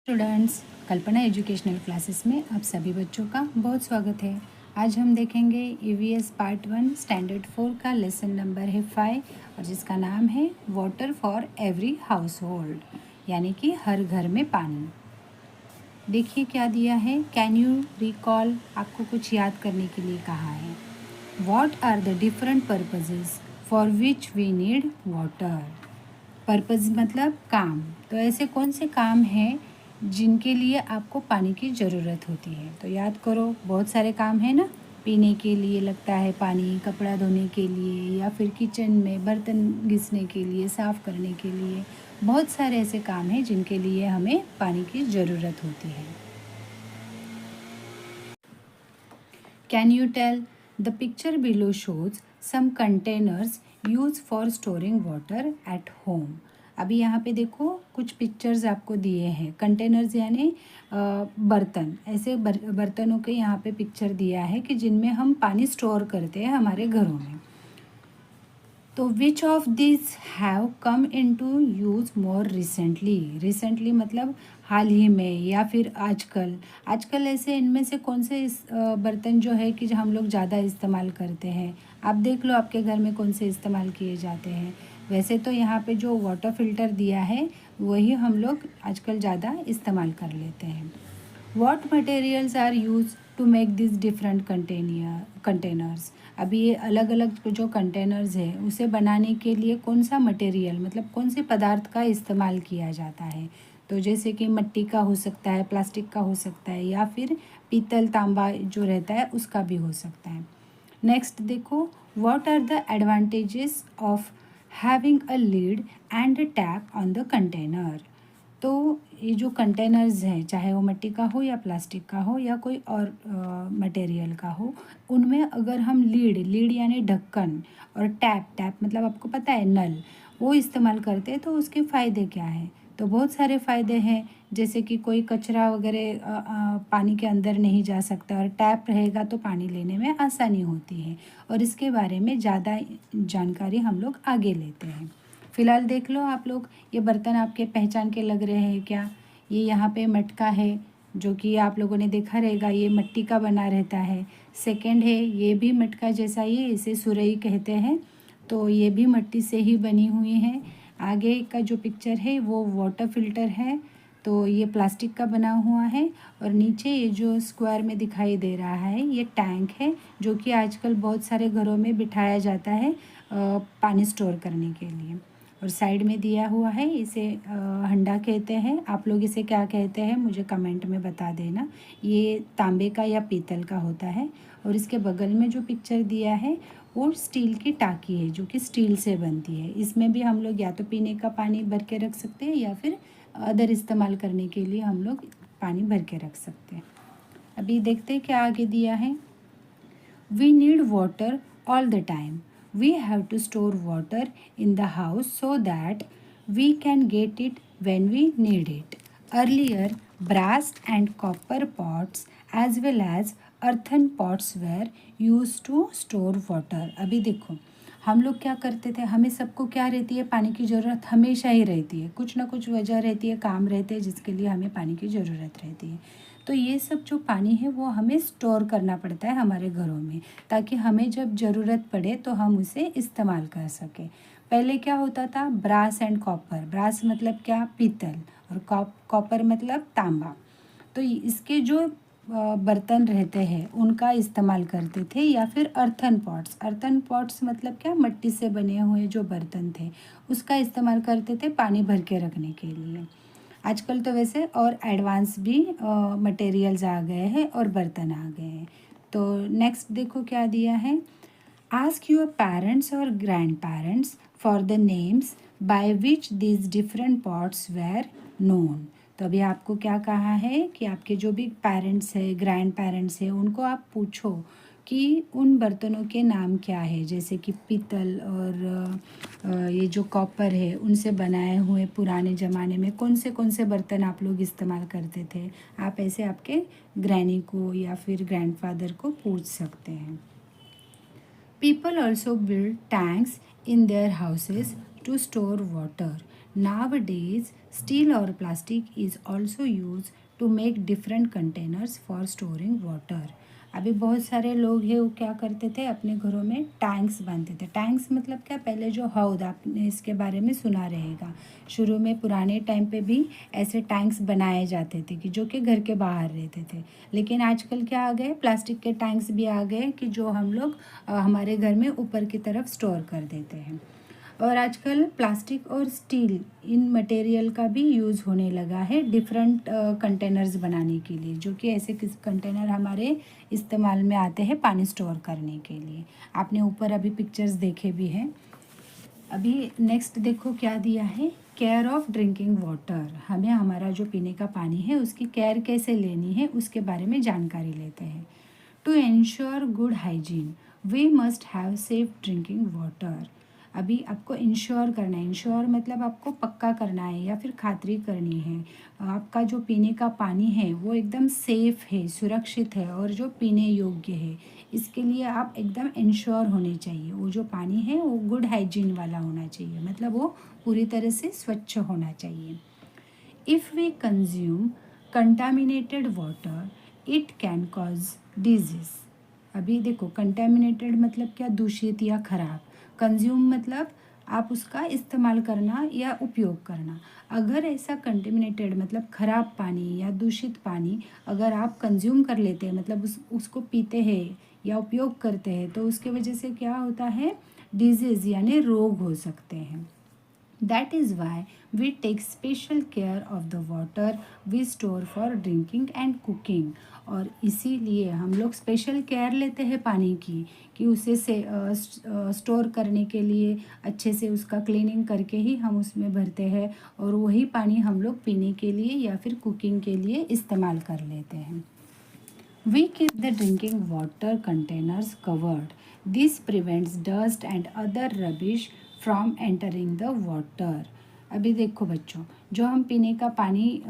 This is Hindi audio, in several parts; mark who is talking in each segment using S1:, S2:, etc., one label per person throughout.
S1: स्टूडेंट्स, कल्पना एजुकेशनल क्लासेस में आप सभी बच्चों का बहुत स्वागत है। आज हम देखेंगे ईवीएस पार्ट 1 स्टैंडर्ड 4 का लेसन नंबर है 5 और जिसका नाम है water for every house hold, यानी कि हर घर में पानी। देखिए क्या दिया है, कैन यू रिकॉल, आपको कुछ याद करने के लिए कहा है। What are the different purposes for which we need water. Purpose मतलब काम, तो ऐसे कौन से काम हैं जिनके लिए आपको पानी की ज़रूरत होती है। तो याद करो, बहुत सारे काम हैं ना। पीने के लिए लगता है पानी, कपड़ा धोने के लिए, या फिर किचन में बर्तन घिसने के लिए, साफ़ करने के लिए। बहुत सारे ऐसे काम हैं जिनके लिए हमें पानी की ज़रूरत होती है। Can you tell? The picture below shows some containers used for storing water at home. अभी यहाँ पे देखो कुछ पिक्चर्स आपको दिए हैं। कंटेनर्स यानी बर्तन, ऐसे बर्तनों के यहाँ पे पिक्चर दिया है कि जिनमें हम पानी स्टोर करते हैं हमारे घरों में। तो which of this have come into use more recently. Recently मतलब हाल ही में या फिर आजकल। आजकल ऐसे इनमें से कौन से बर्तन जो है कि जो हम लोग ज़्यादा इस्तेमाल करते हैं। आप देख लो आपके घर में कौन से इस्तेमाल किए जाते हैं। वैसे तो यहाँ पे जो वाटर फिल्टर दिया है वही हम लोग आजकल ज़्यादा इस्तेमाल कर लेते हैं। What materials are used to make these different containers? अभी ये अलग अलग जो कंटेनर्स है उसे बनाने के लिए कौन सा मटेरियल मतलब कौन से पदार्थ का इस्तेमाल किया जाता है। तो जैसे कि मिट्टी का हो सकता है, प्लास्टिक का हो सकता है, या फिर पीतल तांबा जो रहता है उसका भी हो सकता है। नेक्स्ट देखो, what are the advantages of having a lid and a tap on the container. तो ये जो कंटेनर्स हैं, चाहे वो मिट्टी का हो या प्लास्टिक का हो या कोई और मटेरियल का हो, उनमें अगर हम लीड यानी ढक्कन और टैप मतलब आपको पता है नल, वो इस्तेमाल करते हैं तो उसके फ़ायदे क्या हैं। तो बहुत सारे फ़ायदे हैं, जैसे कि कोई कचरा वगैरह पानी के अंदर नहीं जा सकता, और टैप रहेगा तो पानी लेने में आसानी होती है। और इसके बारे में ज़्यादा जानकारी हम लोग आगे लेते हैं। फ़िलहाल देख लो आप लोग, ये बर्तन आपके पहचान के लग रहे हैं क्या। ये यहाँ पे मटका है जो कि आप लोगों ने देखा रहेगा, ये मिट्टी का बना रहता है। सेकंड है, ये भी मटका जैसा ही है, इसे सुरई कहते हैं, तो ये भी मिट्टी से ही बनी हुई है। आगे का जो पिक्चर है वो वाटर फिल्टर है, तो ये प्लास्टिक का बना हुआ है। और नीचे ये जो स्क्वायर में दिखाई दे रहा है ये टैंक है, जो कि आजकल बहुत सारे घरों में बिठाया जाता है पानी स्टोर करने के लिए। और साइड में दिया हुआ है, इसे हंडा कहते हैं। आप लोग इसे क्या कहते हैं मुझे कमेंट में बता देना। ये तांबे का या पीतल का होता है। और इसके बगल में जो पिक्चर दिया है वो स्टील की टाकी है, जो कि स्टील से बनती है। इसमें भी हम लोग या तो पीने का पानी भर के रख सकते हैं या फिर अदर इस्तेमाल करने के लिए हम लोग पानी भर के रख सकते हैं। अभी देखते हैं क्या आगे दिया है। We need water all the time. We have to store water in the house so that we can get it when we need it. Earlier, brass and copper pots as well as earthen pots were used to store water. अभी देखो, हम लोग क्या करते थे, हमें सबको क्या रहती है, पानी की ज़रूरत हमेशा ही रहती है। कुछ ना कुछ वजह रहती है, काम रहते हैं जिसके लिए हमें पानी की ज़रूरत रहती है। तो ये सब जो पानी है वो हमें स्टोर करना पड़ता है हमारे घरों में, ताकि हमें जब ज़रूरत पड़े तो हम उसे इस्तेमाल कर सकें। पहले क्या होता था, ब्रास एंड कॉपर। ब्रास मतलब क्या, पीतल, और कॉपर मतलब तांबा। तो इसके जो बर्तन रहते हैं उनका इस्तेमाल करते थे, या फिर अर्थन पॉट्स। अर्थन पॉट्स मतलब क्या, मिट्टी से बने हुए जो बर्तन थे उसका इस्तेमाल करते थे पानी भर के रखने के लिए। आजकल तो वैसे और एडवांस भी मटेरियल्स आ गए हैं और बर्तन आ गए हैं। तो नेक्स्ट देखो क्या दिया है। आस्क योर पेरेंट्स और grandparents for the names by which these different pots were known. तो अभी आपको क्या कहा है कि आपके जो भी पेरेंट्स है, ग्रैंड पेरेंट्स है, उनको आप पूछो कि उन बर्तनों के नाम क्या है, जैसे कि पीतल और ये जो कॉपर है उनसे बनाए हुए पुराने ज़माने में कौन से बर्तन आप लोग इस्तेमाल करते थे। आप ऐसे आपके ग्रैनी को या फिर ग्रैंडफादर को पूछ सकते हैं। People also build tanks in their houses to store water. Nowadays, steel or plastic is also used to make different containers for storing water. अभी बहुत सारे लोग हैं वो क्या करते थे, अपने घरों में टैंक्स बांधते थे। टैंक्स मतलब क्या, पहले जो हौद, आपने इसके बारे में सुना रहेगा, शुरू में पुराने टाइम पे भी ऐसे टैंक्स बनाए जाते थे कि जो कि घर के बाहर रहते थे। लेकिन आजकल क्या आ गए, प्लास्टिक के टैंक्स भी आ गए कि जो हम लोग हमारे घर में ऊपर की तरफ स्टोर कर देते हैं। और आजकल प्लास्टिक और स्टील इन मटेरियल का भी यूज़ होने लगा है डिफरेंट कंटेनर्स बनाने के लिए, जो कि ऐसे किस कंटेनर हमारे इस्तेमाल में आते हैं पानी स्टोर करने के लिए। आपने ऊपर अभी पिक्चर्स देखे भी हैं। अभी नेक्स्ट देखो क्या दिया है, केयर ऑफ ड्रिंकिंग वाटर। हमें हमारा जो पीने का पानी है उसकी केयर कैसे लेनी है उसके बारे में जानकारी लेते हैं। To ensure good hygiene we must have safe drinking water. अभी आपको इंश्योर करना है, इंश्योर मतलब आपको पक्का करना है या फिर खातरी करनी है आपका जो पीने का पानी है वो एकदम सेफ़ है, सुरक्षित है और जो पीने योग्य है। इसके लिए आप एकदम इंश्योर होने चाहिए, वो जो पानी है वो गुड हाइजीन वाला होना चाहिए, मतलब वो पूरी तरह से स्वच्छ होना चाहिए। If we consume contaminated water it can cause disease. अभी देखो, कंटामिनेटेड मतलब क्या, दूषित या खराब। कंज्यूम मतलब आप उसका इस्तेमाल करना या उपयोग करना। अगर ऐसा कंटेमिनेटेड मतलब ख़राब पानी या दूषित पानी अगर आप कंज्यूम कर लेते हैं, मतलब उसको पीते हैं या उपयोग करते हैं, तो उसके वजह से क्या होता है, डिजीज़ यानी रोग हो सकते हैं। That is why we take special care of the water we store for drinking and cooking। और इसीलिए हम लोग स्पेशल केयर लेते हैं पानी की, कि उसे स्टोर करने के लिए अच्छे से उसका क्लीनिंग करके ही हम उसमें भरते हैं, और वही पानी हम लोग पीने के लिए या फिर कुकिंग के लिए इस्तेमाल कर लेते हैं। We keep the drinking water containers covered. This prevents dust and other rubbish from entering the water। अभी देखो बच्चों, जो हम पीने का पानी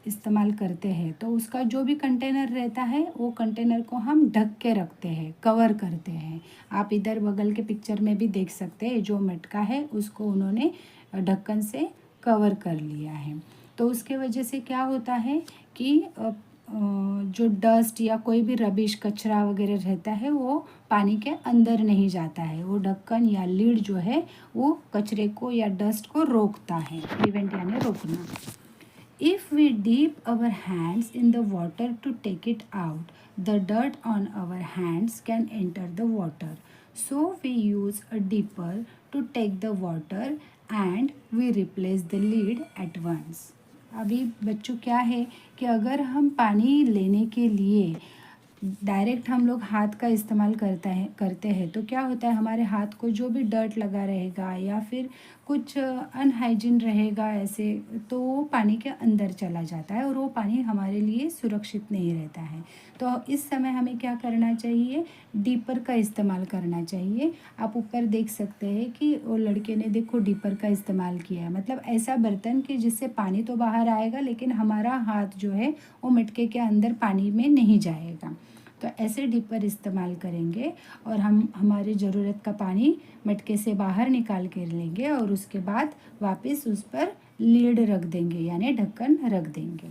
S1: इस्तेमाल करते हैं तो उसका जो भी कंटेनर रहता है वो कंटेनर को हम ढक के रखते हैं, कवर करते हैं। आप इधर बगल के पिक्चर में भी देख सकते हैं, जो मटका है उसको उन्होंने ढक्कन से कवर कर लिया है। तो उसके वजह से क्या होता है कि जो डस्ट या कोई भी रबिश, कचरा वगैरह रहता है वो पानी के अंदर नहीं जाता है। वो ढक्कन या लीड जो है वो कचरे को या डस्ट को रोकता है, प्रिवेंट यानी रोकना। If we dip our hands in the water to take it out, the dirt on our hands can enter the water, so we use a dipper to take the water and we replace the lid at once. अभी बच्चों क्या है कि अगर हम पानी लेने के लिए डायरेक्ट हम लोग हाथ का इस्तेमाल करते हैं तो क्या होता है, हमारे हाथ को जो भी डर्ट लगा रहेगा या फिर कुछ अनहाइजीन रहेगा ऐसे, तो वो पानी के अंदर चला जाता है और वो पानी हमारे लिए सुरक्षित नहीं रहता है। तो इस समय हमें क्या करना चाहिए, डीपर का इस्तेमाल करना चाहिए। आप ऊपर देख सकते हैं कि वो लड़के ने देखो डीपर का इस्तेमाल किया है, मतलब ऐसा बर्तन कि जिससे पानी तो बाहर आएगा लेकिन हमारा हाथ जो है वो मटके के अंदर पानी में नहीं जाएगा। तो ऐसे डीपर इस्तेमाल करेंगे और हम हमारी ज़रूरत का पानी मटके से बाहर निकाल कर लेंगे और उसके बाद वापस उस पर लीड रख देंगे यानी ढक्कन रख देंगे।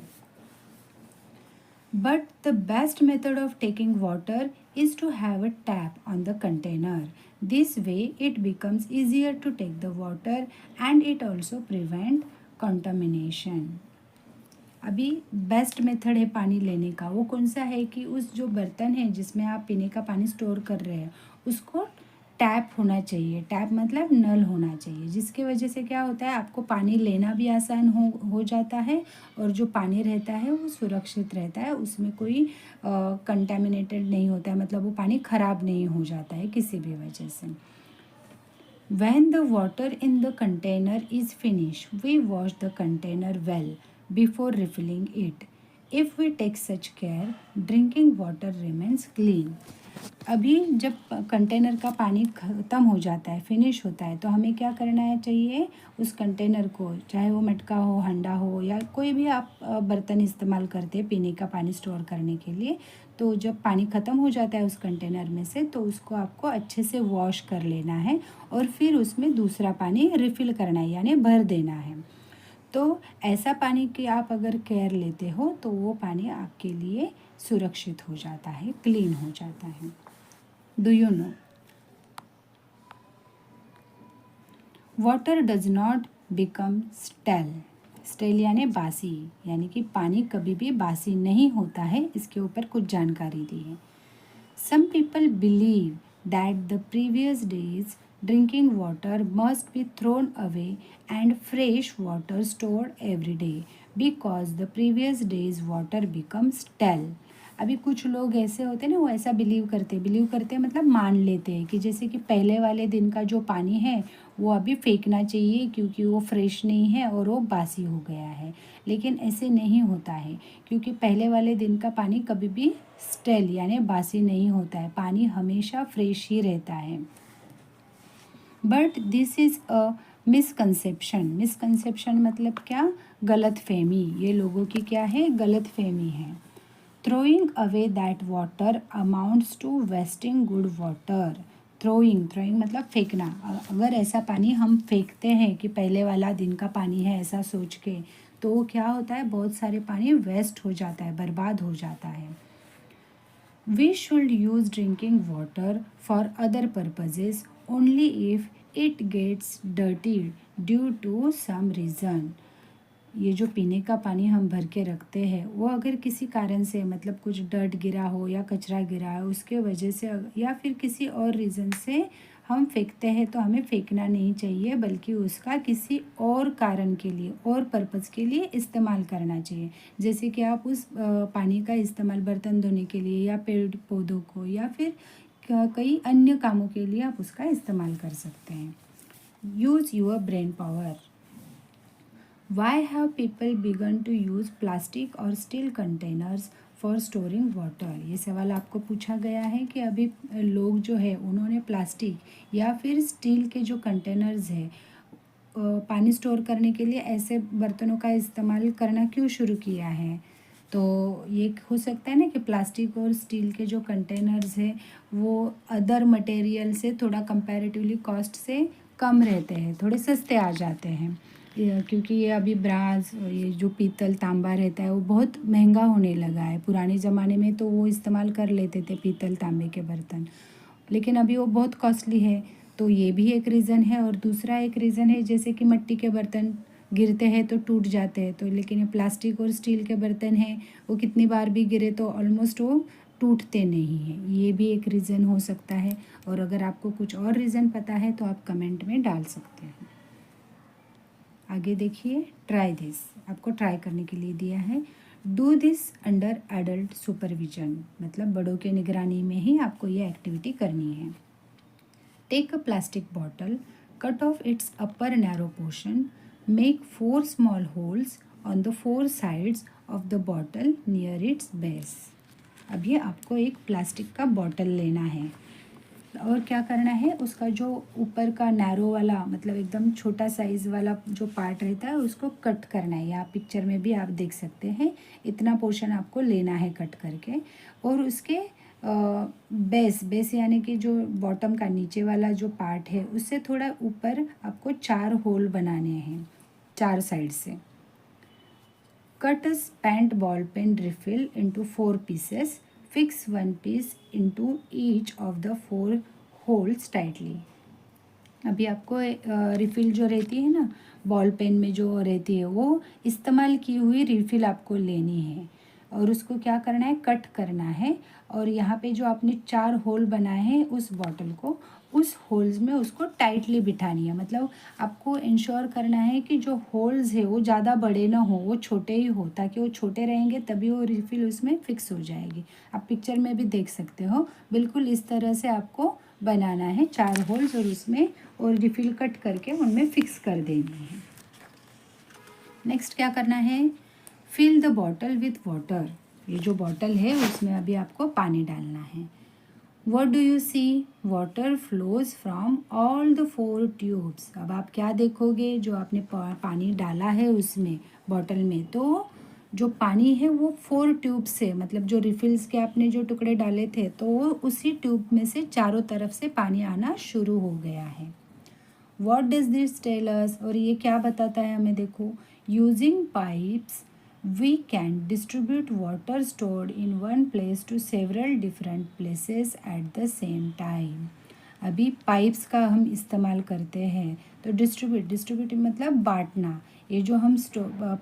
S1: But the best method of taking water is to have a tap on the container. This way it becomes easier to take the water and it also prevent contamination। अभी बेस्ट मेथड है पानी लेने का, वो कौन सा है कि उस जो बर्तन है जिसमें आप पीने का पानी स्टोर कर रहे हैं उसको टैप होना चाहिए। टैप मतलब नल होना चाहिए, जिसके वजह से क्या होता है, आपको पानी लेना भी आसान हो जाता है और जो पानी रहता है वो सुरक्षित रहता है, उसमें कोई कंटेमिनेटेड नहीं होता है, मतलब वो पानी ख़राब नहीं हो जाता है किसी भी वजह से। When the water in the container is finished, we wash the container well before refilling it. If we take such care, drinking water remains clean। अभी जब कंटेनर का पानी ख़त्म हो जाता है, फिनिश होता है, तो हमें क्या करना है चाहिए, उस कंटेनर को, चाहे वो मटका हो, हंडा हो या कोई भी आप बर्तन इस्तेमाल करते हैं पीने का पानी स्टोर करने के लिए, तो जब पानी ख़त्म हो जाता है उस कंटेनर में से, तो उसको आपको अच्छे से वॉश कर लेना है और फिर उसमें दूसरा पानी रिफ़िल करना है, यानी भर देना है। तो ऐसा पानी की आप अगर केयर लेते हो तो वो पानी आपके लिए सुरक्षित हो जाता है, क्लीन हो जाता है। Do you know, water does not become stale. Stale यानी बासी, यानी कि पानी कभी भी बासी नहीं होता है। इसके ऊपर कुछ जानकारी दी है। Some people believe that the previous days drinking water must be thrown away and fresh water stored every day because the previous days water become stale. अभी कुछ लोग ऐसे होते हैं ना, वो ऐसा बिलीव करते हैं मतलब मान लेते हैं कि जैसे कि पहले वाले दिन का जो पानी है वो अभी फेंकना चाहिए क्योंकि वो फ्रेश नहीं है और वो बासी हो गया है। लेकिन ऐसे नहीं होता है, क्योंकि पहले वाले दिन का पानी कभी भी स्टेल यानी बासी नहीं होता है, पानी हमेशा फ्रेश ही रहता है। But this is a misconception. Misconception मतलब क्या, गलत फहमी। ये लोगों की क्या है, गलत फहमी है। Throwing away that water amounts to wasting good water. Throwing मतलब फेंकना। अगर ऐसा पानी हम फेंकते हैं कि पहले वाला दिन का पानी है ऐसा सोच के, तो क्या होता है, बहुत सारे पानी वेस्ट हो जाता है, बर्बाद हो जाता है। We should use drinking water for other purposes only if it gets dirty due to some reason. ये जो पीने का पानी हम भर के रखते हैं वो अगर किसी कारण से, मतलब कुछ डर्ट गिरा हो या कचरा गिरा है उसके वजह से या फिर किसी और रीज़न से हम फेंकते हैं, तो हमें फेंकना नहीं चाहिए, बल्कि उसका किसी और कारण के लिए और पर्पज़ के लिए इस्तेमाल करना चाहिए। जैसे कि आप उस पानी का इस्तेमाल बर्तन धोने के लिए या पेड़ पौधों को या फिर कई अन्य कामों के लिए आप उसका इस्तेमाल कर सकते हैं। Use your brain power. Why have people begun to use plastic or steel containers for storing water? ये सवाल आपको पूछा गया है कि अभी लोग जो है उन्होंने प्लास्टिक या फिर स्टील के जो कंटेनर्स है पानी स्टोर करने के लिए ऐसे बर्तनों का इस्तेमाल करना क्यों शुरू किया है। तो ये हो सकता है ना कि प्लास्टिक और स्टील के जो कंटेनर्स है वो अदर मटेरियल से थोड़ा कंपैरेटिवली कॉस्ट से कम रहते हैं, थोड़े सस्ते आ जाते हैं। क्योंकि ये अभी ब्रास, ये जो पीतल तांबा रहता है वो बहुत महंगा होने लगा है। पुराने ज़माने में तो वो इस्तेमाल कर लेते थे पीतल तांबे के बर्तन, लेकिन अभी वो बहुत कॉस्टली है। तो ये भी एक रीज़न है। और दूसरा एक रीज़न है, जैसे कि मिट्टी के बर्तन गिरते हैं तो टूट जाते हैं, तो लेकिन ये प्लास्टिक और स्टील के बर्तन हैं वो कितनी बार भी गिरे तो ऑलमोस्ट वो टूटते नहीं हैं। ये भी एक रीज़न हो सकता है। और अगर आपको कुछ और रीज़न पता है तो आप कमेंट में डाल सकते हैं। आगे देखिए, ट्राई दिस, आपको ट्राई करने के लिए दिया है। Do this under adult supervision, मतलब बड़ों के निगरानी में ही आपको ये एक्टिविटी करनी है। Take a plastic bottle, cut off its upper narrow portion, make 4 small holes on the 4 sides of the bottle near its base. अभी आपको एक प्लास्टिक का बॉटल लेना है और क्या करना है, उसका जो ऊपर का नैरो वाला, मतलब एकदम छोटा साइज़ वाला जो पार्ट रहता है उसको कट करना है। यहाँ पिक्चर में भी आप देख सकते हैं, इतना पोर्शन आपको लेना है कट करके। और उसके बेस यानी कि जो बॉटम का नीचे वाला जो पार्ट है उससे थोड़ा ऊपर आपको 4 होल बनाने हैं 4 साइड से। Cut a spent ball pen refill into 4 pieces, fix 1 piece into each of the 4 holes tightly. अभी आपको रिफ़िल जो रहती है ना बॉल पेन में जो रहती है, वो इस्तेमाल की हुई रिफ़िल आपको लेनी है और उसको क्या करना है, कट करना है। और यहाँ पे जो आपने 4 होल बनाए हैं उस बॉटल को, उस होल्स में उसको टाइटली बिठानी है। मतलब आपको इंश्योर करना है कि जो होल्स है वो ज़्यादा बड़े ना हो, वो छोटे ही हो, ताकि वो छोटे रहेंगे तभी वो रिफ़िल उसमें फ़िक्स हो जाएगी। आप पिक्चर में भी देख सकते हो, बिल्कुल इस तरह से आपको बनाना है 4 होल्स और उसमें और रिफ़िल कट करके उनमें फ़िक्स कर देनी है। नेक्स्ट क्या करना है, fill the bottle with water. ये जो बॉटल है उसमें अभी आपको पानी डालना है। What do you see? Water flows from all the four tubes. अब आप क्या देखोगे, जो आपने पानी डाला है उसमें बॉटल में, तो जो पानी है वो 4 ट्यूब से, मतलब जो रिफिल्स के आपने जो टुकड़े डाले थे तो वो उसी ट्यूब में से चारों तरफ से पानी आना शुरू हो गया है. What does this tell us? और ये क्या बताता है हमें, देखो. Using pipes we can distribute water stored in one place to several different places at the same time. अभी पाइप्स का हम इस्तेमाल करते हैं, तो डिस्ट्रीब्यूट मतलब बांटना. ये जो हम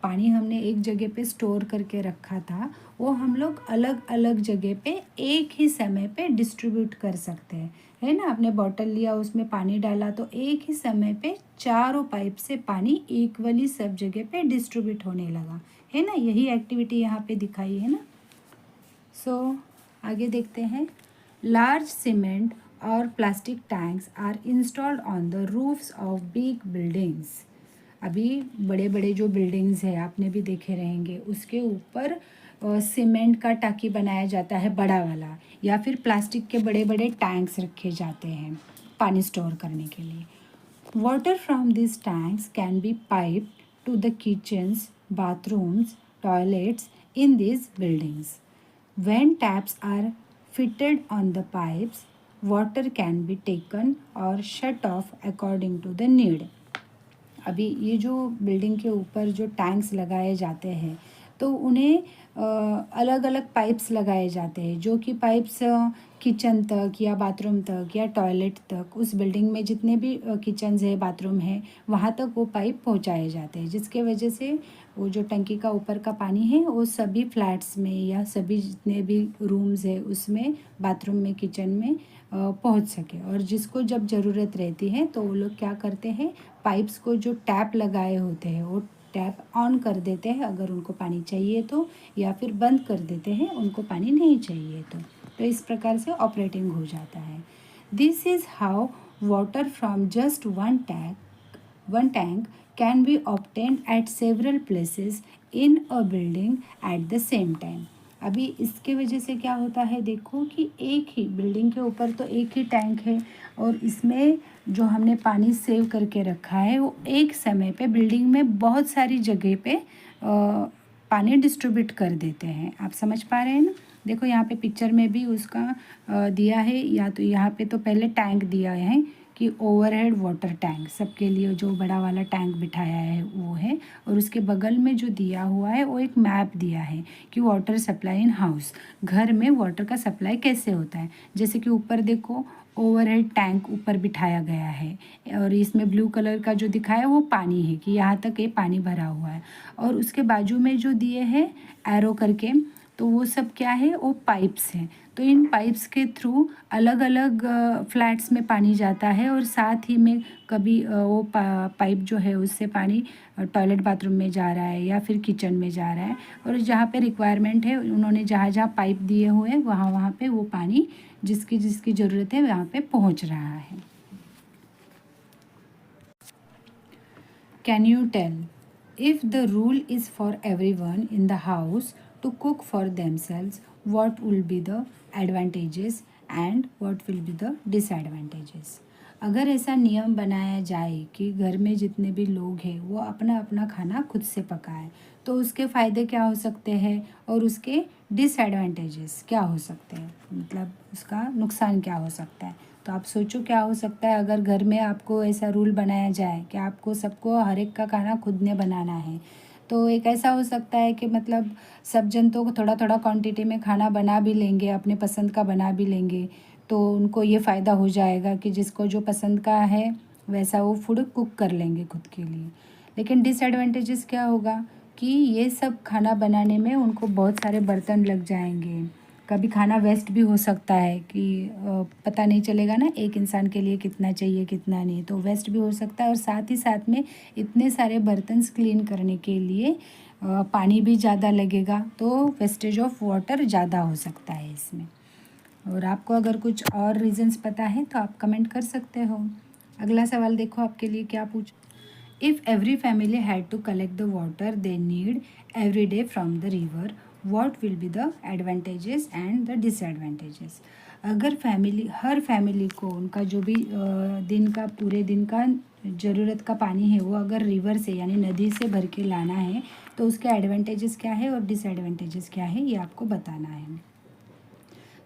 S1: पानी हमने एक जगह पे स्टोर करके रखा था, वो हम लोग अलग अलग जगह पे एक ही समय पे डिस्ट्रीब्यूट कर सकते हैं, है ना. आपने बॉटल लिया, उसमें पानी डाला, तो एक ही समय पे चारों पाइप से पानी इक्वली सब जगह पे डिस्ट्रीब्यूट होने लगा, है ना. यही एक्टिविटी यहाँ पे दिखाई है ना. आगे देखते हैं. लार्ज सीमेंट और plastic tanks are installed on the roofs of big buildings. अभी बड़े बड़े जो बिल्डिंग्स है आपने भी देखे रहेंगे, उसके ऊपर सीमेंट का टाकी बनाया जाता है बड़ा वाला, या फिर प्लास्टिक के बड़े बड़े टैंक्स रखे जाते हैं पानी स्टोर करने के लिए. Water from this tanks can be piped to the kitchens, bathrooms, toilets in these buildings. When taps are fitted on the pipes, water can be taken or shut off according to the need. अभी ये जो बिल्डिंग के ऊपर जो टैंक्स लगाए जाते हैं, तो उन्हें अलग अलग पाइप्स लगाए जाते हैं, जो कि पाइप्स किचन तक या बाथरूम तक या टॉयलेट तक, उस बिल्डिंग में जितने भी किचन्स है, बाथरूम है, वहाँ तक वो पाइप पहुँचाए जाते हैं, जिसके वजह से वो जो टंकी का ऊपर का पानी है वो सभी फ्लैट्स में या सभी जितने भी रूम्स है उसमें, बाथरूम में, किचन में पहुँच सके. और जिसको जब ज़रूरत रहती है तो वो लोग क्या करते हैं, पाइप्स को जो टैप लगाए होते हैं वो टैप ऑन कर देते हैं अगर उनको पानी चाहिए तो, या फिर बंद कर देते हैं उनको पानी नहीं चाहिए तो इस प्रकार से ऑपरेटिंग हो जाता है. This is how water from just one tank can be obtained eight several places in a building at the same time. अभी इसके वजह से क्या होता है, देखो कि एक ही बिल्डिंग के ऊपर तो एक ही टैंक है, और इसमें जो हमने पानी सेव करके रखा है वो एक समय पे बिल्डिंग में बहुत सारी जगह पे पानी डिस्ट्रीब्यूट कर देते हैं. आप समझ पा रहे हैं ना. देखो यहाँ पे पिक्चर में भी उसका दिया है, या तो यहाँ पे तो पहले टैंक दिया है कि ओवरहेड वाटर टैंक, सबके लिए जो बड़ा वाला टैंक बिठाया है वो है, और उसके बगल में जो दिया हुआ है वो एक मैप दिया है कि वाटर सप्लाई इन हाउस, घर में वाटर का सप्लाई कैसे होता है. जैसे कि ऊपर देखो ओवरहेड टैंक ऊपर बिठाया गया है, और इसमें ब्लू कलर का जो दिखाया है वो पानी है कि यहाँ तक ये पानी भरा हुआ है, और उसके बाजू में जो दिए हैं एरो करके, तो वो सब क्या है, वो पाइप्स हैं. तो इन पाइप्स के थ्रू अलग अलग फ्लैट्स में पानी जाता है, और साथ ही में कभी वो पाइप जो है उससे पानी टॉयलेट बाथरूम में जा रहा है या फिर किचन में जा रहा है, और जहाँ पे रिक्वायरमेंट है उन्होंने जहाँ जहाँ पाइप दिए हुए हैं वहाँ वहाँ पे वो पानी जिसकी जिसकी ज़रूरत है वहाँ पे पहुँच रहा है. Can you tell if the rule is for everyone in the house to cook for themselves, what will be the advantages and what will be the disadvantages? अगर ऐसा नियम बनाया जाए कि घर में जितने भी लोग हैं वो अपना अपना खाना खुद से पकाएं, तो उसके फ़ायदे क्या हो सकते हैं और उसके डिसएडवांटेजेस क्या हो सकते हैं, मतलब उसका नुकसान क्या हो सकता है. तो आप सोचो क्या हो सकता है अगर घर में आपको ऐसा रूल बनाया जाए कि आपको सबको हर एक का खाना खुद ने बनाना है. तो एक ऐसा हो सकता है कि मतलब सब जन तो थोड़ा थोड़ा क्वांटिटी में खाना बना भी लेंगे, अपने पसंद का बना भी लेंगे, तो उनको ये फ़ायदा हो जाएगा कि जिसको जो पसंद का है वैसा वो फूड कुक कर लेंगे खुद के लिए. लेकिन डिसएडवांटेजेस क्या होगा कि ये सब खाना बनाने में उनको बहुत सारे बर्तन लग जाएंगे, कभी खाना वेस्ट भी हो सकता है कि पता नहीं चलेगा ना एक इंसान के लिए कितना चाहिए कितना नहीं, तो वेस्ट भी हो सकता है. और साथ ही साथ में इतने सारे बर्तन क्लीन करने के लिए पानी भी ज़्यादा लगेगा, तो वेस्टेज ऑफ वाटर ज़्यादा हो सकता है इसमें. और आपको अगर कुछ और रीजंस पता है तो आप कमेंट कर सकते हो. अगला सवाल देखो आपके लिए क्या पूछ. If every family had to collect the water they need every day from the river, what will be the advantages and the disadvantages. अगर हर फैमिली को उनका जो भी दिन का पूरे दिन का ज़रूरत का पानी है वो अगर रिवर से यानी नदी से भर के लाना है तो उसके एडवांटेजेस क्या है और डिसएडवांटेजेस क्या है ये आपको बताना है।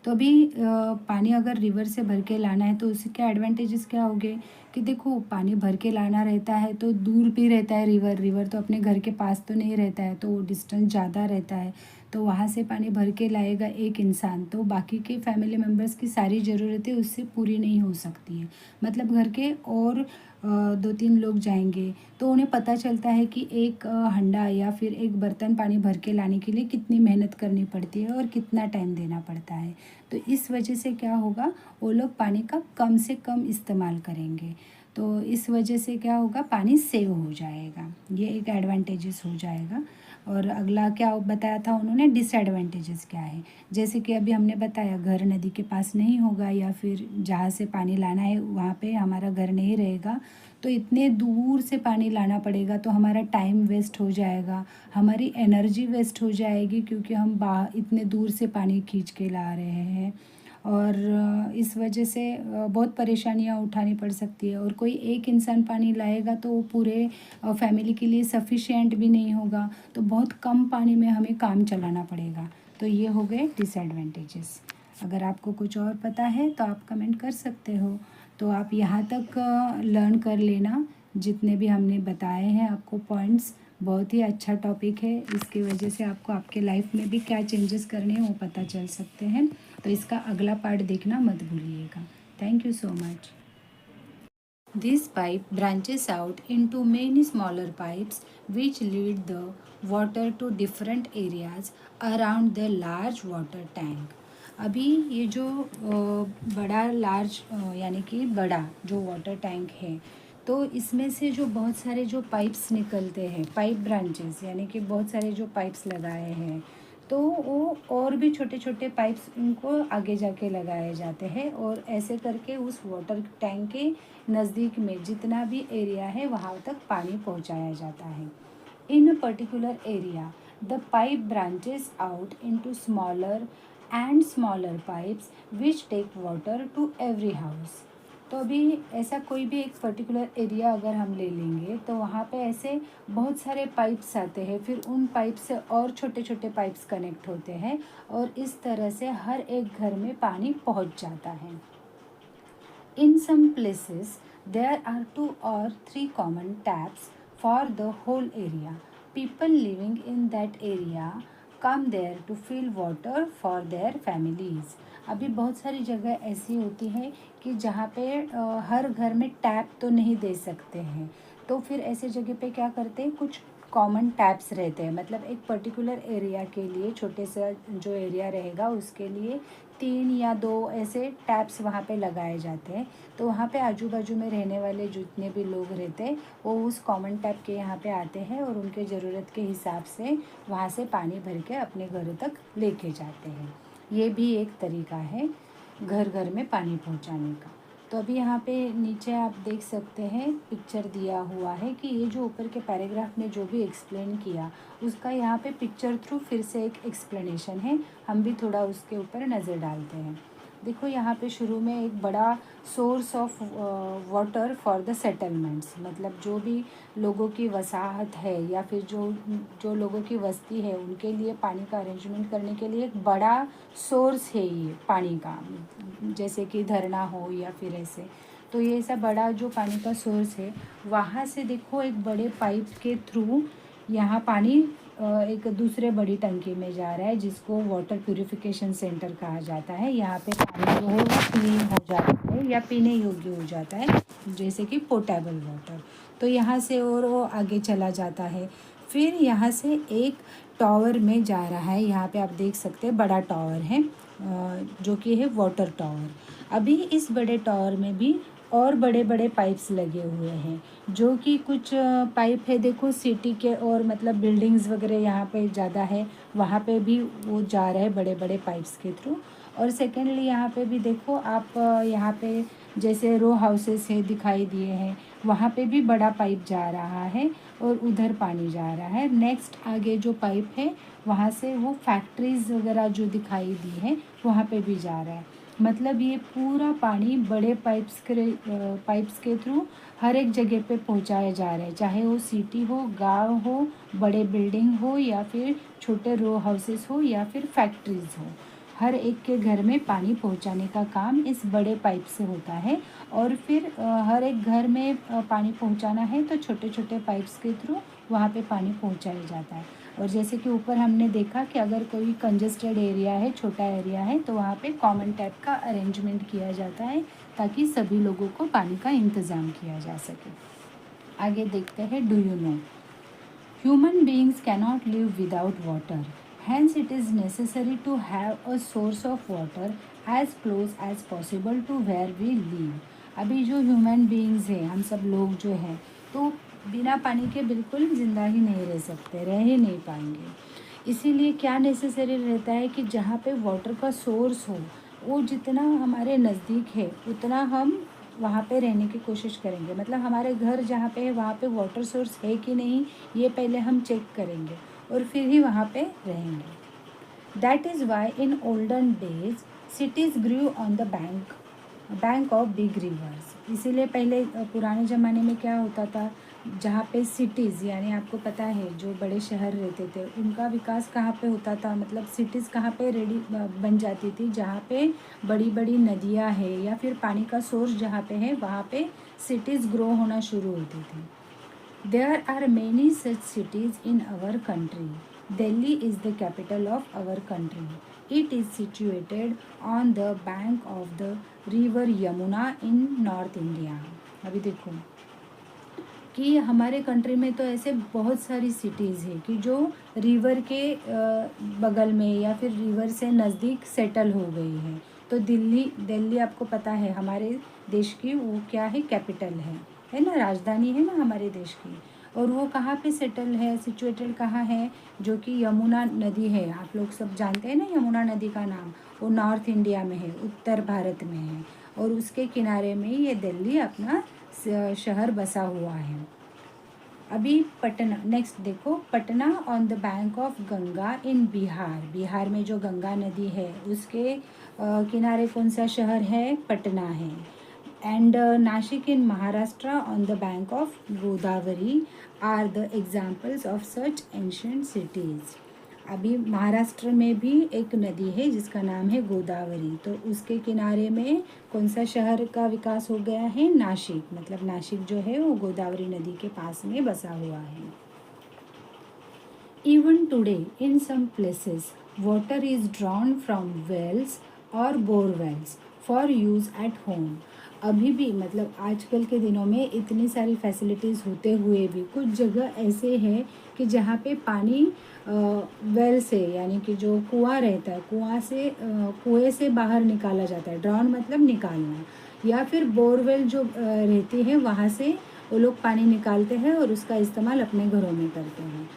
S1: तो अभी पानी अगर रिवर से भर के लाना है तो उसके एडवांटेजेस क्या हो गए कि देखो पानी भर के लाना रहता है तो दूर भी रहता है रिवर तो अपने घर के पास तो नहीं रहता है, तो डिस्टेंस ज़्यादा रहता है। तो वहाँ से पानी भर के लाएगा एक इंसान तो बाकी के फैमिली मेम्बर्स की सारी ज़रूरतें उससे पूरी नहीं हो सकती है। मतलब घर के और 2-3 लोग जाएंगे तो उन्हें पता चलता है कि एक हंडा या फिर एक बर्तन पानी भर के लाने के लिए कितनी मेहनत करनी पड़ती है और कितना टाइम देना पड़ता है। तो इस वजह से क्या होगा, वो लोग पानी का कम से कम इस्तेमाल करेंगे। तो इस वजह से क्या होगा, पानी सेव हो जाएगा, ये एक एडवांटेजेस हो जाएगा। और अगला क्या बताया था उन्होंने, डिसएडवांटेजेस क्या है। जैसे कि अभी हमने बताया घर नदी के पास नहीं होगा या फिर जहाँ से पानी लाना है वहाँ पे हमारा घर नहीं रहेगा, तो इतने दूर से पानी लाना पड़ेगा तो हमारा टाइम वेस्ट हो जाएगा, हमारी एनर्जी वेस्ट हो जाएगी क्योंकि हम इतने दूर से पानी खींच के ला रहे हैं। और इस वजह से बहुत परेशानियाँ उठानी पड़ सकती है। और कोई एक इंसान पानी लाएगा तो वो पूरे फैमिली के लिए सफिशिएंट भी नहीं होगा, तो बहुत कम पानी में हमें काम चलाना पड़ेगा। तो ये हो गए डिसएडवांटेजेस। अगर आपको कुछ और पता है तो आप कमेंट कर सकते हो। तो आप यहाँ तक लर्न कर लेना जितने भी हमने बताए हैं आपको पॉइंट्स। बहुत ही अच्छा टॉपिक है, इसकी वजह से आपको आपके लाइफ में भी क्या चेंजेस करने हैं वो पता चल सकते हैं। तो इसका अगला पार्ट देखना मत भूलिएगा। Thank you so much. This pipe branches out into many smaller pipes which lead the water to different areas around the large water tank. अभी ये जो बड़ा लार्ज यानी कि बड़ा जो वाटर टैंक है, तो इसमें से जो बहुत सारे जो पाइप्स निकलते हैं, पाइप ब्रांचेस यानी कि बहुत सारे जो पाइप्स लगाए हैं, तो वो और भी छोटे छोटे पाइप्स उनको आगे जाके लगाए जाते हैं और ऐसे करके उस वाटर टैंक के नज़दीक में जितना भी एरिया है वहाँ तक पानी पहुँचाया जाता है। In a particular area the pipe branches out into smaller and smaller pipes which take water to every house. तो अभी ऐसा कोई भी एक पर्टिकुलर एरिया अगर हम ले लेंगे तो वहाँ पे ऐसे बहुत सारे पाइप्स आते हैं, फिर उन पाइप से और छोटे छोटे पाइप्स कनेक्ट होते हैं और इस तरह से हर एक घर में पानी पहुँच जाता है। In some places, there are 2 or 3 common taps for the whole area. People living in that area come there to fill water for their families. अभी बहुत सारी जगह ऐसी होती है कि जहाँ पे हर घर में टैप तो नहीं दे सकते हैं, तो फिर ऐसे जगह पे क्या करते हैं, कुछ कॉमन टैप्स रहते हैं। मतलब एक पर्टिकुलर एरिया के लिए, छोटे सा जो एरिया रहेगा उसके लिए 3 या 2 ऐसे टैप्स वहाँ पे लगाए जाते हैं। तो वहाँ पे आजू बाजू में रहने वाले जितने भी लोग रहते हैं वो उस कॉमन टैप के यहाँ पे आते हैं और उनके ज़रूरत के हिसाब से वहाँ से पानी भर के अपने घरों तक लेके जाते हैं। ये भी एक तरीका है घर घर में पानी पहुँचाने का। तो अभी यहाँ पे नीचे आप देख सकते हैं पिक्चर दिया हुआ है कि ये जो ऊपर के पैराग्राफ में जो भी एक्सप्लेन किया उसका यहाँ पे पिक्चर थ्रू फिर से एक एक्सप्लेनेशन है, हम भी थोड़ा उसके ऊपर नज़र डालते हैं। देखो यहाँ पे शुरू में एक बड़ा source of water for the settlements, मतलब जो भी लोगों की वसाहत है या फिर जो जो लोगों की बस्ती है उनके लिए पानी का अरेंजमेंट करने के लिए एक बड़ा सोर्स है ये पानी का, जैसे कि झरना हो या फिर ऐसे। तो ये ऐसा बड़ा जो पानी का सोर्स है, वहाँ से देखो एक बड़े पाइप के थ्रू यहाँ पानी एक दूसरे बड़ी टंकी में जा रहा है जिसको वाटर प्यूरिफिकेशन सेंटर कहा जाता है। यहाँ पे पानी जो है वो क्लीन हो जाता है या पीने योग्य हो जाता है, जैसे कि पोर्टेबल वाटर। तो यहाँ से और वो आगे चला जाता है, फिर यहाँ से एक टावर में जा रहा है। यहाँ पे आप देख सकते हैं बड़ा टावर है जो कि है वाटर टावर। अभी इस बड़े टावर में भी और बड़े बड़े पाइप्स लगे हुए हैं, जो कि कुछ पाइप है देखो सिटी के और मतलब बिल्डिंग्स वगैरह यहाँ पे ज़्यादा है, वहाँ पे भी वो जा रहा है बड़े बड़े पाइप्स के थ्रू। और सेकेंडली यहाँ पे भी देखो आप यहाँ पे जैसे रो हाउसेस है दिखाई दिए हैं, वहाँ पे भी बड़ा पाइप जा रहा है और उधर पानी जा रहा है। नेक्स्ट आगे जो पाइप है वहाँ से वो फैक्ट्रीज वगैरह जो दिखाई दी है वहाँ पे भी जा रहा है। मतलब ये पूरा पानी बड़े पाइप्स के थ्रू हर एक जगह पे पहुँचाया जा रहा है, चाहे वो सिटी हो, गांव हो, बड़े बिल्डिंग हो या फिर छोटे रो हाउसेस हो या फिर फैक्ट्रीज हो। हर एक के घर में पानी पहुंचाने का काम इस बड़े पाइप से होता है। और फिर हर एक घर में पानी पहुंचाना है तो छोटे छोटे पाइप्स के थ्रू वहाँ पे पानी पहुंचाया जाता है। और जैसे कि ऊपर हमने देखा कि अगर कोई कंजेस्टेड एरिया है, छोटा एरिया है, तो वहाँ पे कॉमन टैप का अरेंजमेंट किया जाता है ताकि सभी लोगों को पानी का इंतज़ाम किया जा सके। आगे देखते हैं, do you no human beings cannot live without water. Hence, it is necessary to have a source of water as close as possible to where we live. अभी जो ह्यूमन बीइंग्स हैं, हम सब लोग जो हैं, तो बिना पानी के बिल्कुल ज़िंदा ही नहीं रह सकते, रह ही नहीं पाएंगे। इसीलिए क्या नेसेसरी रहता है कि जहाँ पे वाटर का सोर्स हो, वो जितना हमारे नज़दीक है उतना हम वहाँ पे रहने की कोशिश करेंगे। मतलब हमारे घर जहाँ पे है वहाँ पे वाटर सोर्स है कि नहीं, ये पहले हम चेक करेंगे और फिर ही वहाँ पे रहेंगे। That is why in olden days cities grew on the bank of big rivers. इसीलिए पहले पुराने ज़माने में क्या होता था, जहाँ पे सिटीज़ यानी आपको पता है जो बड़े शहर रहते थे उनका विकास कहाँ पे होता था, मतलब सिटीज़ कहाँ पे रेडी बन जाती थी, जहाँ पे बड़ी बड़ी नदियाँ है या फिर पानी का सोर्स जहाँ पे है वहाँ पे सिटीज़ ग्रो होना शुरू होती थी। There are many such cities in our country. Delhi is the capital of our country. It is situated on the bank of the river Yamuna in north India. अभी देखो कि हमारे कंट्री में तो ऐसे बहुत सारी सिटीज़ है कि जो रिवर के बगल में या फिर रिवर से नज़दीक सेटल हो गई है। तो दिल्ली आपको पता है हमारे देश की वो क्या है, कैपिटल है ना, राजधानी है ना हमारे देश की। और वो कहाँ पे सेटल है, सिचुएटेड कहाँ है, जो कि यमुना नदी है, आप लोग सब जानते हैं ना यमुना नदी का नाम। वो नॉर्थ इंडिया में है, उत्तर भारत में है और उसके किनारे में ये दिल्ली अपना शहर बसा हुआ है। अभी पटना, नेक्स्ट देखो, Patna on the bank of Ganga in Bihar में जो गंगा नदी है उसके किनारे कौन सा शहर है, पटना है। And Nashik in Maharashtra on the bank of Godavari are the examples of such ancient cities. अभी महाराष्ट्र में भी एक नदी है जिसका नाम है गोदावरी, तो उसके किनारे में कौन सा शहर का विकास हो गया है, नासिक। मतलब नासिक जो है वो गोदावरी नदी के पास में बसा हुआ है। Even today in some places water is drawn from wells और borewells for use at home. अभी भी मतलब आजकल के दिनों में इतनी सारी फैसिलिटीज़ होते हुए भी कुछ जगह ऐसे हैं कि जहाँ पे पानी वेल से यानी कि जो कुआं रहता है, कुएं से बाहर निकाला जाता है। ड्रॉन मतलब निकालना, या फिर बोरवेल जो रहती है वहाँ से वो लोग पानी निकालते हैं और उसका इस्तेमाल अपने घरों में करते हैं।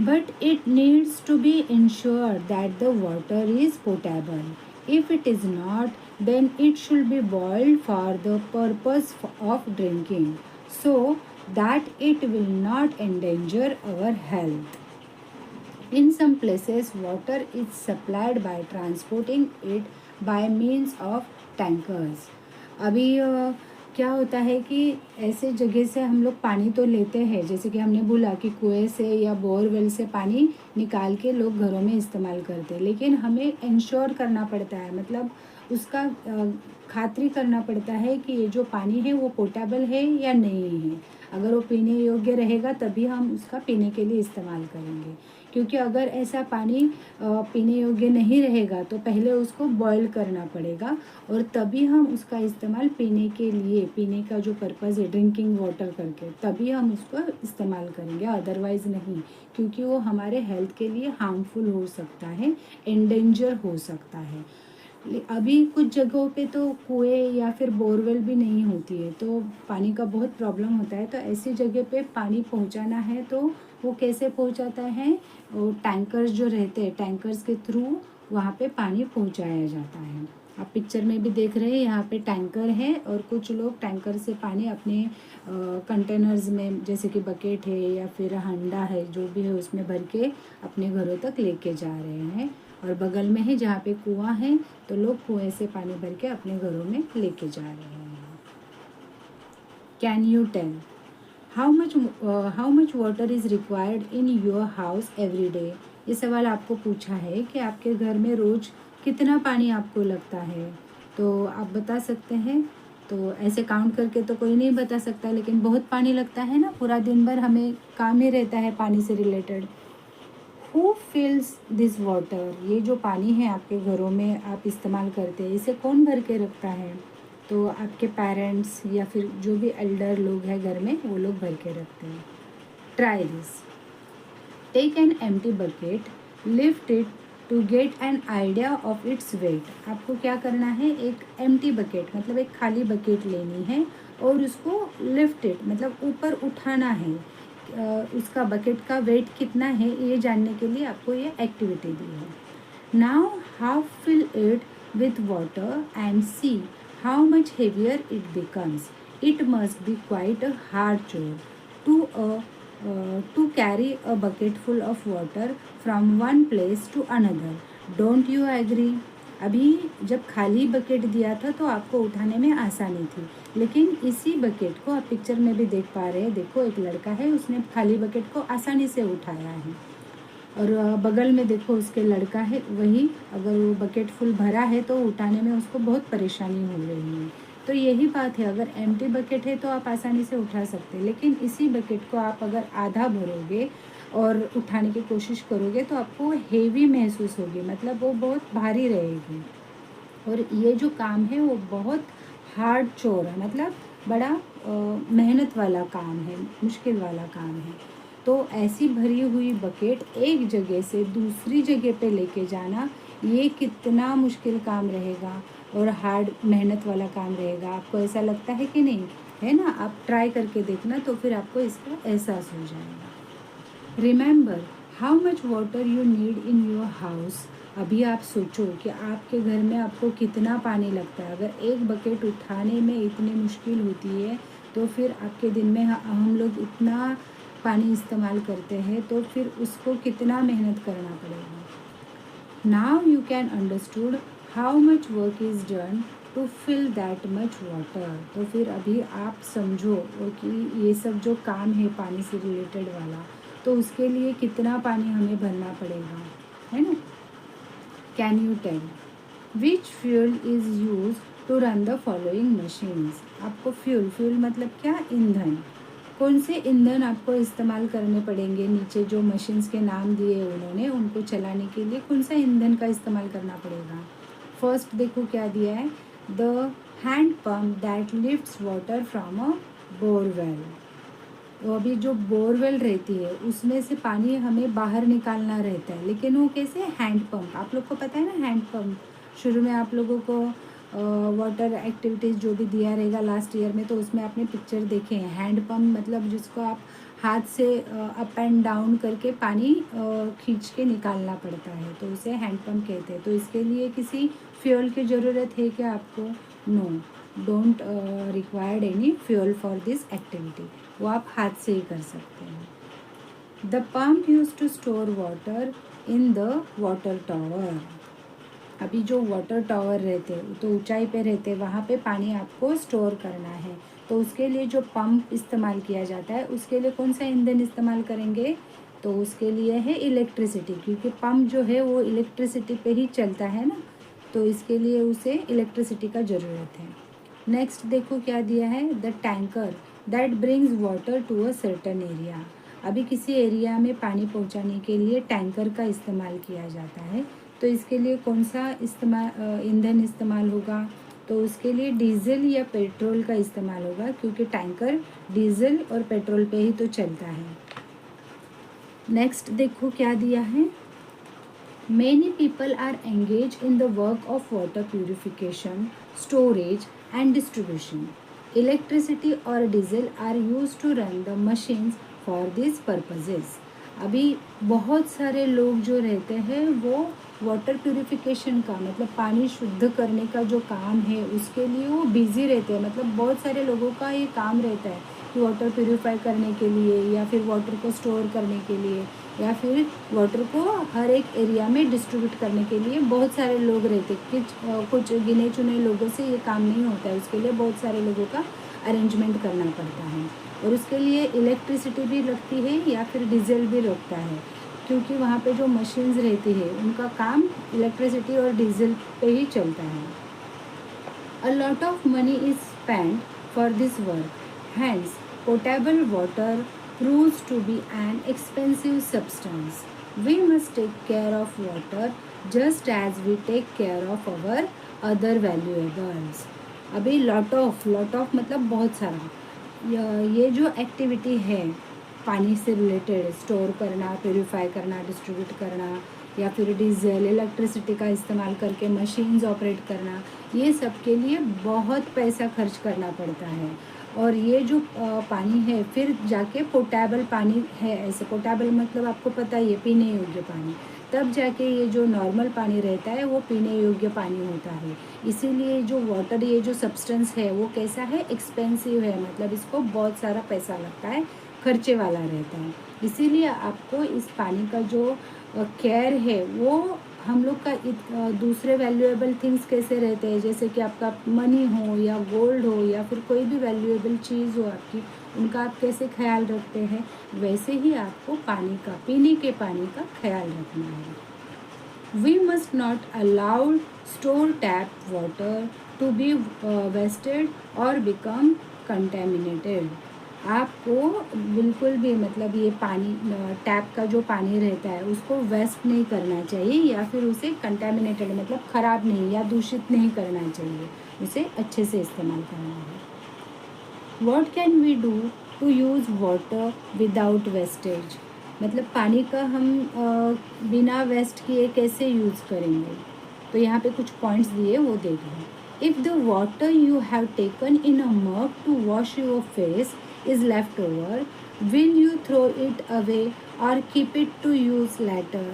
S1: But it needs to be ensured that the water is potable. If it is not, then it should be boiled for the purpose of drinking, so that it will not endanger our health. In some places, water is supplied by transporting it by means of tankers. अभी क्या होता है कि ऐसे जगह से हम लोग पानी तो लेते हैं, जैसे कि हमने बोला कि कुएं से या बोरवेल से पानी निकाल के लोग घरों में इस्तेमाल करते हैं, लेकिन हमें इंश्योर करना पड़ता है, मतलब उसका खातिरी करना पड़ता है कि ये जो पानी है वो पोर्टेबल है या नहीं है। अगर वो पीने योग्य रहेगा तभी हम उसका पीने के लिए इस्तेमाल करेंगे, क्योंकि अगर ऐसा पानी पीने योग्य नहीं रहेगा तो पहले उसको बॉईल करना पड़ेगा और तभी हम उसका इस्तेमाल पीने के लिए, पीने का जो पर्पज़ है ड्रिंकिंग वाटर करके, तभी हम उसको इस्तेमाल करेंगे, अदरवाइज़ नहीं, क्योंकि वो हमारे हेल्थ के लिए हार्मफुल हो सकता है, एंडेंजर हो सकता है। अभी कुछ जगहों पे तो कुएं या फिर बोरवेल भी नहीं होती है, तो पानी का बहुत प्रॉब्लम होता है। तो ऐसी जगह पे पानी पहुंचाना है तो वो कैसे पहुंचाता है, वो टैंकर्स जो रहते हैं, टैंकर्स के थ्रू वहाँ पे पानी पहुंचाया जाता है। आप पिक्चर में भी देख रहे हैं, यहाँ पे टैंकर है और कुछ लोग टैंकर से पानी अपने कंटेनर्स में, जैसे कि बकेट है या फिर हंडा है, जो भी है उसमें भर के अपने घरों तक लेके जा रहे हैं। और बगल में है जहाँ पे कुआं है, तो लोग कुएं से पानी भर के अपने घरों में लेके जा रहे हैं। Can you tell how much water is required in your house every day? ये सवाल आपको पूछा है कि आपके घर में रोज़ कितना पानी आपको लगता है। तो आप बता सकते हैं। तो ऐसे काउंट करके तो कोई नहीं बता सकता, लेकिन बहुत पानी लगता है ना, पूरा दिन भर हमें काम ही रहता है पानी से related. Who fills this water? ये जो पानी है आपके घरों में आप इस्तेमाल करते हैं, इसे कौन भर के रखता है? तो आपके पेरेंट्स या फिर जो भी एल्डर लोग हैं घर में, वो लोग भर के रखते हैं। Try this. Take an empty bucket, lift it to get an idea of its weight. आपको क्या करना है, एक एम्प्टी बकेट मतलब एक खाली बकेट लेनी है और उसको लिफ्ट इट मतलब ऊपर उठाना है। उसका बकेट का वेट कितना है ये जानने के लिए आपको ये एक्टिविटी दी है। Now half fill it with water and see how much heavier it becomes. It must be quite a hard chore to carry a bucket full of water from one place to another. Don't you agree? अभी जब खाली बकेट दिया था तो आपको उठाने में आसानी थी, लेकिन इसी बकेट को आप पिक्चर में भी देख पा रहे हैं। देखो एक लड़का है, उसने खाली बकेट को आसानी से उठाया है और बगल में देखो उसके लड़का है, वही अगर वो बकेट फुल भरा है तो उठाने में उसको बहुत परेशानी हो रही है। तो यही बात है, अगर एम्प्टी बकेट है तो आप आसानी से उठा सकते हैं, लेकिन इसी बकेट को आप अगर आधा भरोगे और उठाने की कोशिश करोगे तो आपको हेवी महसूस होगी, मतलब वो बहुत भारी रहेगी। और ये जो काम है वो बहुत हार्ड चोर है, मतलब बड़ा मेहनत वाला काम है, मुश्किल वाला काम है। तो ऐसी भरी हुई बकेट एक जगह से दूसरी जगह पे लेके जाना, ये कितना मुश्किल काम रहेगा और हार्ड मेहनत वाला काम रहेगा। आपको ऐसा लगता है कि नहीं, है ना? आप ट्राई करके देखना तो फिर आपको इसका एहसास हो जाएगा। Remember how much water you need in your house. अभी आप सोचो कि आपके घर में आपको कितना पानी लगता है। अगर एक बकेट उठाने में इतनी मुश्किल होती है तो फिर आपके दिन में हम लोग इतना पानी इस्तेमाल करते हैं, तो फिर उसको कितना मेहनत करना पड़ेगा। Now you can understood how much work is done to fill that much water. तो फिर अभी आप समझो कि ये सब जो काम है पानी से रिलेटेड वाला, तो उसके लिए कितना पानी हमें भरना पड़ेगा, है ना? Can you tell which fuel is use to run the following machines? आपको फ्यूल मतलब क्या, ईंधन। कौन से ईंधन आपको इस्तेमाल करने पड़ेंगे? नीचे जो मशीन्स के नाम दिए उन्होंने, उनको चलाने के लिए कौन सा ईंधन का इस्तेमाल करना पड़ेगा? फर्स्ट देखो क्या दिया है, the hand pump that lifts water from a borewell. तो अभी जो बोरवेल रहती है उसमें से पानी हमें बाहर निकालना रहता है, लेकिन वो कैसे? Hand pump. आप लोग को पता है ना हैंड पंप, शुरू में आप लोगों को वाटर एक्टिविटीज़ जो भी दिया रहेगा लास्ट ईयर में, तो उसमें आपने पिक्चर देखे हैं। हैंड पंप मतलब जिसको आप हाथ से अप एंड डाउन करके पानी खींच के निकालना पड़ता है, तो उसे हैंड पंप कहते हैं। तो इसके लिए किसी फ्यूल की ज़रूरत है क्या आपको? No, don't required any fuel for this activity. वो आप हाथ से ही कर सकते हैं। The pump use to store water in the water tower. अभी जो वाटर टावर रहते हैं तो ऊंचाई पे रहते हैं, वहाँ पे पानी आपको स्टोर करना है, तो उसके लिए जो पंप इस्तेमाल किया जाता है उसके लिए कौन सा ईंधन इस्तेमाल करेंगे? तो उसके लिए है इलेक्ट्रिसिटी, क्योंकि पंप जो है वो इलेक्ट्रिसिटी पे ही चलता है ना, तो इसके लिए उसे इलेक्ट्रिसिटी का ज़रूरत है। नेक्स्ट देखो क्या दिया है, the tanker that brings water to a certain area. अभी किसी एरिया में पानी पहुंचाने के लिए टैंकर का इस्तेमाल किया जाता है, तो इसके लिए कौन सा ईंधन इस्तेमाल होगा? तो उसके लिए डीजल या पेट्रोल का इस्तेमाल होगा, क्योंकि टैंकर डीजल और पेट्रोल पे ही तो चलता है। नेक्स्ट देखो क्या दिया है, Many people are engaged in the work of water purification, storage and distribution. Electricity or diesel are used to run the machines for these purposes. अभी बहुत सारे लोग जो रहते हैं वो वाटर प्यूरिफिकेशन का मतलब पानी शुद्ध करने का जो काम है उसके लिए वो बिज़ी रहते हैं। मतलब बहुत सारे लोगों का ये काम रहता है कि वाटर प्यूरिफाई करने के लिए या फिर वाटर को स्टोर करने के लिए या फिर वाटर को हर एक एरिया में डिस्ट्रीब्यूट करने के लिए बहुत सारे लोग रहते हैं। कुछ गिने चुने लोगों से ये काम नहीं होता है, उसके लिए बहुत सारे लोगों का अरेंजमेंट करना पड़ता है और उसके लिए इलेक्ट्रिसिटी भी लगती है या फिर डीजल भी लगता है, क्योंकि वहाँ पे जो मशीन्स रहती है उनका काम इलेक्ट्रिसिटी और डीजल पे ही चलता है। A lot of money is spent for this work. Hence, potable water proves to be an expensive substance. We must take care of water just as we take care of our other valuables. अभी lot of मतलब बहुत सारा ये जो एक्टिविटी है पानी से रिलेटेड, स्टोर करना, प्योरीफाई करना, डिस्ट्रीब्यूट करना या फिर डीजल इलेक्ट्रिसिटी का इस्तेमाल करके मशीन्स ऑपरेट करना, ये सब के लिए बहुत पैसा खर्च करना पड़ता है। और ये जो पानी है फिर जाके पोटेबल पानी है, ऐसे पोटेबल मतलब आपको पता ही है पीने योग्य पानी, तब जाके ये जो नॉर्मल पानी रहता है वो पीने योग्य पानी होता है। इसीलिए जो वाटर ये जो सब्सटेंस है वो कैसा है, एक्सपेंसिव है, मतलब इसको बहुत सारा पैसा लगता है, खर्चे वाला रहता है। इसीलिए आपको इस पानी का जो केयर है वो हम लोग का दूसरे वैल्यूएबल थिंग्स कैसे रहते हैं, जैसे कि आपका मनी हो या गोल्ड हो या फिर कोई भी वैल्यूएबल चीज़ हो आपकी, उनका आप कैसे ख्याल रखते हैं, वैसे ही आपको पानी का, पीने के पानी का ख्याल रखना है। We must not allowed store tap water to be wasted और बिकम कंटेमिनेटेड। आपको बिल्कुल भी मतलब ये पानी टैप का जो पानी रहता है उसको वेस्ट नहीं करना चाहिए या फिर उसे कंटेमिनेटेड मतलब ख़राब नहीं या दूषित नहीं करना चाहिए, उसे अच्छे से इस्तेमाल करना है। What can we do to use water without wastage, मतलब पानी का हम बिना वेस्ट किए कैसे यूज़ करेंगे, तो यहाँ पे कुछ पॉइंट्स दिए वो देख लें। If the water you have taken in a mug to wash your face is left over, will you throw it away or keep it to use later?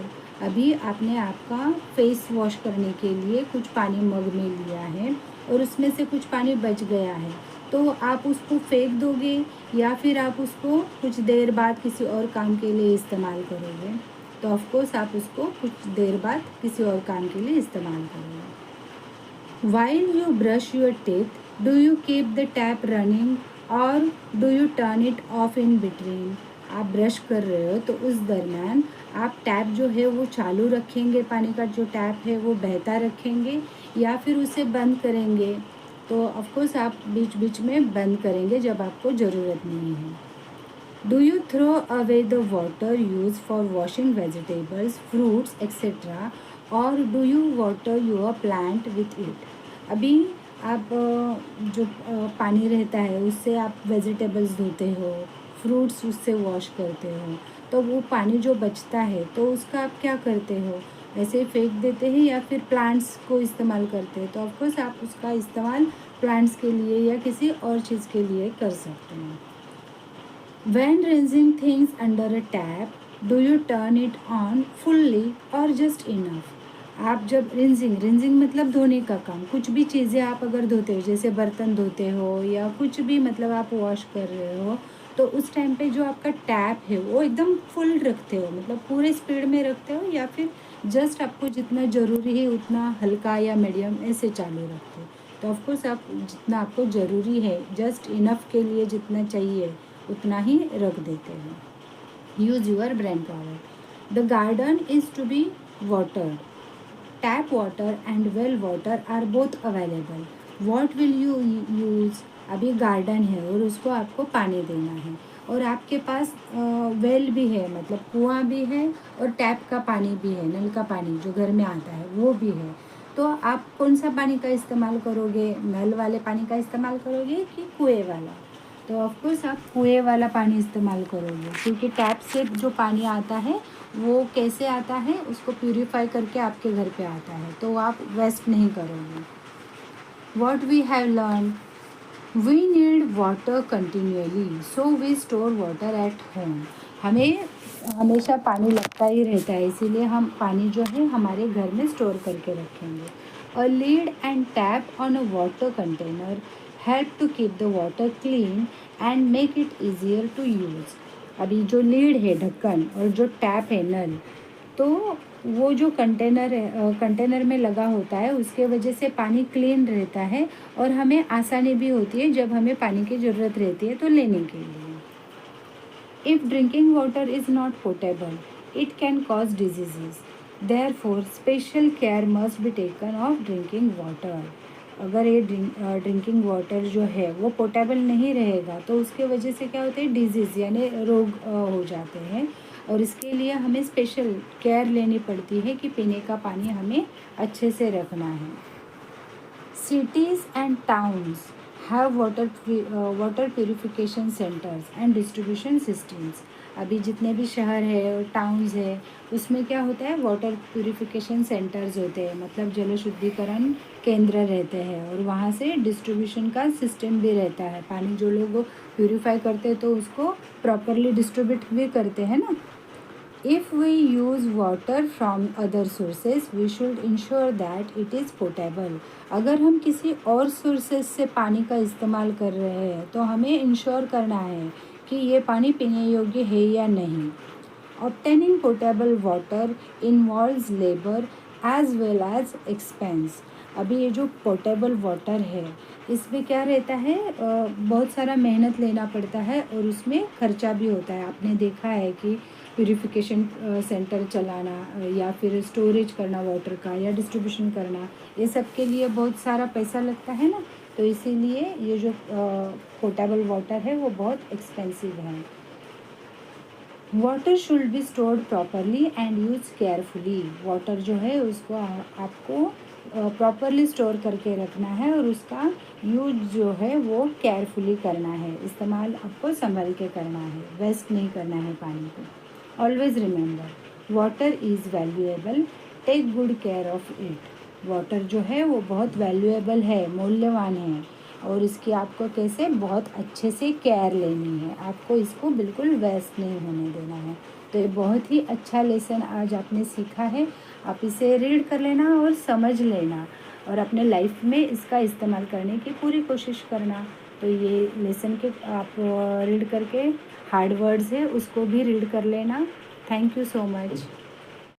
S1: अभी आपने आपका फेस वॉश करने के लिए कुछ पानी मग में लिया है और उसमें से कुछ पानी बच गया है, तो आप उसको फेंक दोगे या फिर आप उसको कुछ देर बाद किसी और काम के लिए इस्तेमाल करोगे, तो ऑफकोर्स आप उसको कुछ देर बाद किसी और काम के लिए इस्तेमाल करोगे। While you brush your teeth, do you keep the tap running और do U turn it of in between? आप ब्रश कर रहे हो तो उस दरमियान आप टैप जो है वो चालू रखेंगे, पानी का जो टैप है वो बहता रखेंगे या फिर उसे बंद करेंगे, तो ऑफकोर्स आप बीच बीच में बंद करेंगे जब आपको ज़रूरत नहीं है। Do you throw away the water use for washing vegetables fruits etcetera और do you water your plant with it? अभी आप जो पानी रहता है उससे आप वेजिटेबल्स धोते हो, फ्रूट्स उससे वॉश करते हो, तो वो पानी जो बचता है तो उसका आप क्या करते हो, ऐसे ही फेंक देते हैं या फिर प्लांट्स को इस्तेमाल करते हैं, तो ऑफकोर्स आप उसका इस्तेमाल प्लांट्स के लिए या किसी और चीज़ के लिए कर सकते हैं। When rinsing things under a tap, do you turn it on fully or just enough? आप जब रिंजिंग मतलब धोने का काम, कुछ भी चीज़ें आप अगर धोते हो जैसे बर्तन धोते हो या कुछ भी मतलब आप वॉश कर रहे हो, तो उस टाइम पे जो आपका टैप है वो एकदम फुल रखते हो, मतलब पूरे स्पीड में रखते हो या फिर जस्ट आपको जितना ज़रूरी है उतना हल्का या मीडियम ऐसे चालू रखते हो, तो ऑफकोर्स आप जितना आपको ज़रूरी है जस्ट इनफ के लिए जितना चाहिए उतना ही रख देते हैं। Use your brain power. The garden is to be watered, tap water and well water are both available. What will you use? अभी गार्डन है और उसको आपको पानी देना है और आपके पास वेल भी है, मतलब कुआं भी है और टैप का पानी भी है, नल का पानी जो घर में आता है वो भी है, तो आप कौन सा पानी का इस्तेमाल करोगे, नल वाले पानी का इस्तेमाल करोगे कि कुएं वाला? तो ऑफकोर्स आप कुएं वाला पानी इस्तेमाल करोगे, क्योंकि टैप से जो पानी आता है वो कैसे आता है, उसको प्यूरीफाई करके आपके घर पे आता है, तो आप वेस्ट नहीं करोगे। What we have learn, we need water continuously so we store water at home. हमें हमेशा पानी लगता ही रहता है, इसीलिए हम पानी जो है हमारे घर में स्टोर करके रखेंगे। A lid and tap on a water container help to keep the water clean and make it easier to use. अभी जो लीड है, ढक्कन, और जो टैप है, नल, तो वो जो कंटेनर है, कंटेनर में लगा होता है, उसके वजह से पानी क्लीन रहता है और हमें आसानी भी होती है जब हमें पानी की ज़रूरत रहती है तो लेने के लिए। If drinking water is not potable, it can cause diseases. Therefore, special care must be taken of drinking water. अगर ये ड्रिंकिंग वाटर जो है वो पोटेबल नहीं रहेगा तो उसके वजह से क्या होता है, डिजीज़ यानी रोग हो जाते हैं, और इसके लिए हमें स्पेशल केयर लेनी पड़ती है कि पीने का पानी हमें अच्छे से रखना है। Cities and towns have water purification centers and distribution systems. अभी जितने भी शहर है और टाउन्स है उसमें क्या होता है, वाटर प्यूरिफिकेशन सेंटर्स होते हैं, मतलब जल शुद्धिकरण केंद्र रहते हैं, और वहाँ से डिस्ट्रीब्यूशन का सिस्टम भी रहता है। पानी जो लोग प्यूरिफाई करते हैं तो उसको प्रॉपरली डिस्ट्रीब्यूट भी करते हैं ना। If we use water from other sources, we should ensure that it is potable. अगर हम किसी और सोर्सेस से पानी का इस्तेमाल कर रहे हैं तो हमें इंश्योर करना है कि ये पानी पीने योग्य है या नहीं। Obtaining potable water involves labor as well as expense. अभी ये जो पोर्टेबल वाटर है इसमें क्या रहता है, बहुत सारा मेहनत लेना पड़ता है और उसमें खर्चा भी होता है। आपने देखा है कि प्यूरिफिकेशन सेंटर चलाना या फिर स्टोरेज करना वाटर का या डिस्ट्रीब्यूशन करना, ये सब के लिए बहुत सारा पैसा लगता है ना, तो इसीलिए ये जो पोर्टेबल वाटर है वो बहुत एक्सपेंसिव है। Water should be stored properly and use carefully. Water जो है उसको आपको प्रॉपरली स्टोर करके रखना है और उसका यूज जो है वो केयरफुली करना है, इस्तेमाल आपको संभल के करना है, वेस्ट नहीं करना है पानी को। Always remember water is valuable, take good care of it. Water जो है वो बहुत वैल्यूएबल है, मूल्यवान है, और इसकी आपको कैसे बहुत अच्छे से केयर लेनी है, आपको इसको बिल्कुल वेस्ट नहीं होने देना है। तो ये बहुत ही अच्छा लेसन आज आपने सीखा है, आप इसे रीड कर लेना और समझ लेना और अपने लाइफ में इसका इस्तेमाल करने की पूरी कोशिश करना। तो ये लेसन के आप रीड करके हार्ड वर्ड्स है उसको भी रीड कर लेना। Thank you so much.